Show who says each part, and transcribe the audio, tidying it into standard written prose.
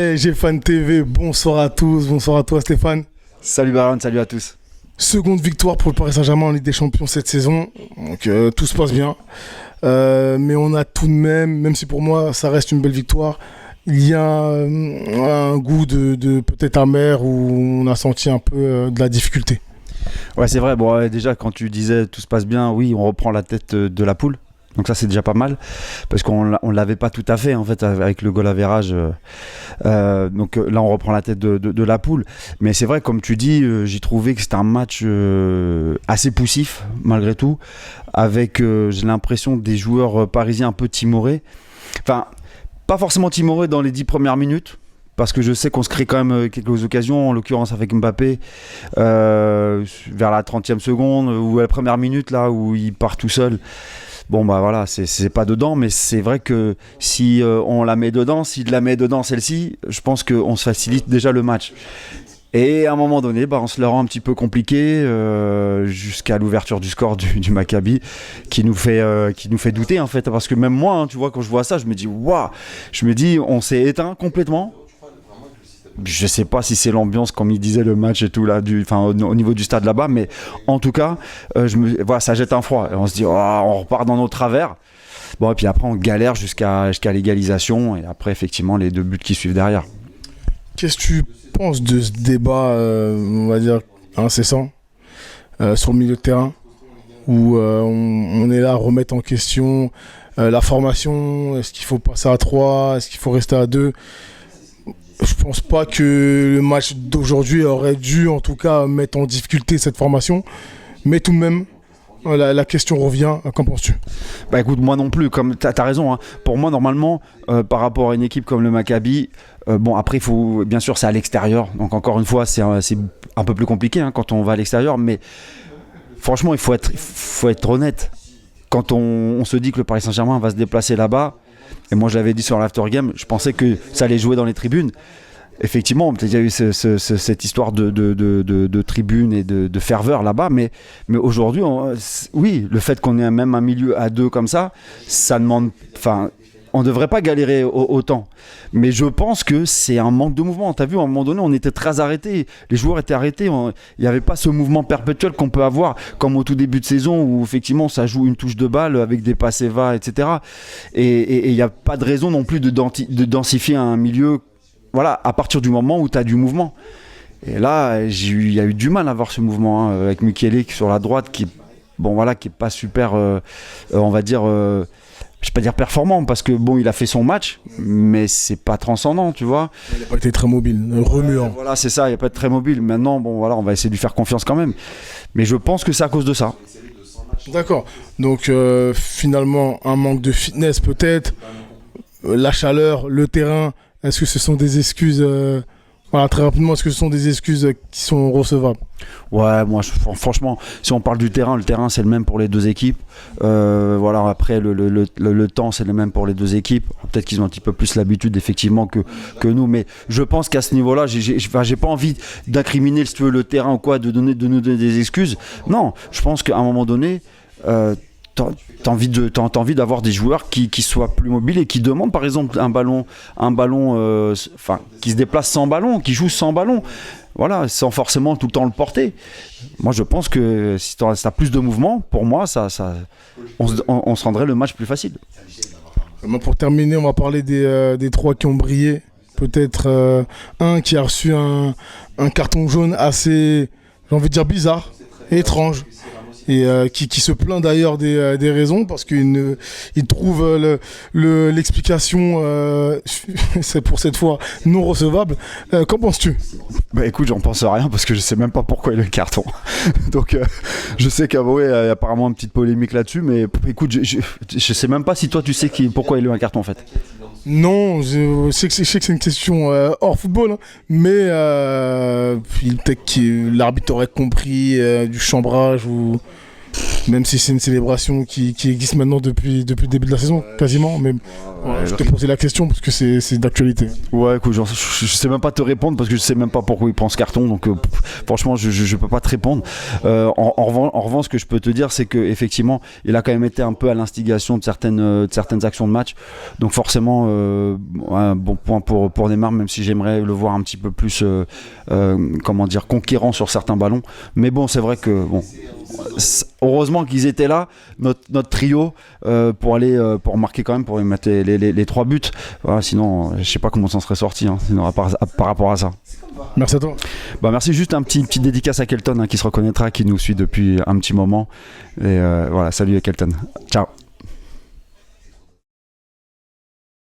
Speaker 1: PSG Fan TV, bonsoir à tous, bonsoir à toi Stéphane.
Speaker 2: Salut Baron, salut à tous.
Speaker 1: Seconde victoire pour le Paris Saint-Germain en Ligue des Champions cette saison, donc tout se passe bien. Mais on a tout de même si pour moi ça reste une belle victoire, il y a un goût de peut-être amer où on a senti un peu de la difficulté.
Speaker 2: Ouais, c'est vrai, bon, déjà quand tu disais tout se passe bien, oui, on reprend la tête de la poule. Donc ça c'est déjà pas mal parce qu'on l'avait pas tout à fait en fait avec le goal average. Donc là on reprend la tête de la poule. Mais c'est vrai comme tu dis, j'ai trouvé que c'était un match assez poussif malgré tout, avec j'ai l'impression des joueurs parisiens un peu timorés. Enfin pas forcément timorés dans les 10 premières minutes. Parce que je sais qu'on se crée quand même quelques occasions, en l'occurrence avec Mbappé, vers la 30e seconde ou à la première minute là où il part tout seul. Bon bah voilà, c'est pas dedans, mais c'est vrai que si on la met dedans, s'il la met dedans celle-ci, je pense qu'on se facilite déjà le match. Et à un moment donné, bah, on se le rend un petit peu compliqué jusqu'à l'ouverture du score du Maccabi qui nous fait douter en fait. Parce que même moi, hein, tu vois, quand je vois ça, je me dis waouh, on s'est éteint complètement. Je sais pas si c'est l'ambiance comme il disait le match et tout là, au niveau du stade là-bas, mais en tout cas, voilà, ça jette un froid. Et on se dit, on repart dans nos travers. Bon, et puis après, on galère jusqu'à l'égalisation et après, effectivement, les 2 buts qui suivent derrière.
Speaker 1: Qu'est-ce que tu penses de ce débat, on va dire, incessant sur le milieu de terrain où on est là à remettre en question la formation, est-ce qu'il faut passer à 3, est-ce qu'il faut rester à 2? Je pense pas que le match d'aujourd'hui aurait dû en tout cas mettre en difficulté cette formation, mais tout de même la question revient, qu'en penses-tu?
Speaker 2: Bah écoute, moi non plus, comme t'as raison, hein. Pour moi normalement par rapport à une équipe comme le Maccabi, bon après il faut, bien sûr c'est à l'extérieur, donc encore une fois c'est un peu plus compliqué hein, quand on va à l'extérieur, mais franchement il faut être honnête. Quand on se dit que le Paris Saint-Germain va se déplacer là-bas, et moi je l'avais dit sur l'after game, je pensais que ça allait jouer dans les tribunes. Effectivement, il y a eu cette histoire de tribunes et de ferveur là-bas, mais aujourd'hui, oui, le fait qu'on ait même un milieu à 2 comme ça demande, enfin, on ne devrait pas galérer autant. Mais je pense que c'est un manque de mouvement. Tu as vu, à un moment donné, on était très arrêtés. Les joueurs étaient arrêtés. Il n'y avait pas ce mouvement perpétuel qu'on peut avoir, comme au tout début de saison, où effectivement, ça joue une touche de balle avec des passes va, etc. Et il n'y a pas de raison non plus de densifier un milieu, voilà, à partir du moment où tu as du mouvement. Et là, il y a eu du mal à voir ce mouvement, hein, avec Mukiele sur la droite, qui est pas super, on va dire... je vais pas dire performant parce que bon il a fait son match mais c'est pas transcendant, tu vois.
Speaker 1: Il n'a pas été très mobile, remuant.
Speaker 2: Voilà, c'est ça, il n'a pas été très mobile. Maintenant bon voilà, on va essayer de lui faire confiance quand même. Mais je pense que c'est à cause de ça.
Speaker 1: D'accord. Donc finalement un manque de fitness peut-être, la chaleur, le terrain, est-ce que ce sont des excuses voilà, très rapidement, est-ce que ce sont des excuses qui sont recevables?
Speaker 2: Ouais, moi franchement, si on parle du terrain, le terrain c'est le même pour les 2 équipes. Voilà, après le temps c'est le même pour les 2 équipes. Peut-être qu'ils ont un petit peu plus l'habitude effectivement que nous, mais je pense qu'à ce niveau-là, j'ai pas envie d'incriminer si tu veux, le terrain ou quoi, de nous donner des excuses. Non, je pense qu'à un moment donné, t'as envie d'avoir des joueurs qui soient plus mobiles et qui demandent par exemple un ballon, qui se déplace sans ballon, qui joue sans ballon, voilà, sans forcément tout le temps le porter. Moi je pense que si t'as plus de mouvement, pour moi on se rendrait le match plus facile.
Speaker 1: Pour terminer, on va parler des 3 qui ont brillé. Peut-être un qui a reçu un carton jaune assez, j'ai envie de dire bizarre, étrange. Et qui se plaint d'ailleurs des raisons parce qu'il trouve l'explication, c'est pour cette fois non recevable. Qu'en penses-tu?
Speaker 2: Bah écoute, j'en pense rien parce que je sais même pas pourquoi il a le carton. Donc je sais qu'Avoé a apparemment une petite polémique là-dessus, mais écoute, je sais même pas si toi tu sais pourquoi il a eu un carton en fait.
Speaker 1: Non, je sais que c'est une question hors football, hein, mais peut-être que l'arbitre aurait compris du chambrage ou Même si c'est une célébration qui existe maintenant depuis le début de la saison, quasiment. Mais je te posais la question parce que c'est d'actualité.
Speaker 2: Ouais, écoute, je sais même pas te répondre parce que je sais même pas pourquoi il prend ce carton. Donc, franchement, je peux pas te répondre. En revanche, ce que je peux te dire, c'est qu'effectivement, il a quand même été un peu à l'instigation de certaines actions de match. Donc, forcément, un bon point pour Neymar, même si j'aimerais le voir un petit peu plus, conquérant sur certains ballons. Mais bon, c'est vrai que heureusement qu'ils étaient là, notre trio, pour marquer quand même, pour mettre les 3 buts. Voilà, sinon, je sais pas comment ça en serait sorti, sinon, par rapport à ça.
Speaker 1: Merci à toi.
Speaker 2: Merci, juste un petit dédicace à Kelton, qui se reconnaîtra, qui nous suit depuis un petit moment. Et voilà, salut à Kelton. Ciao.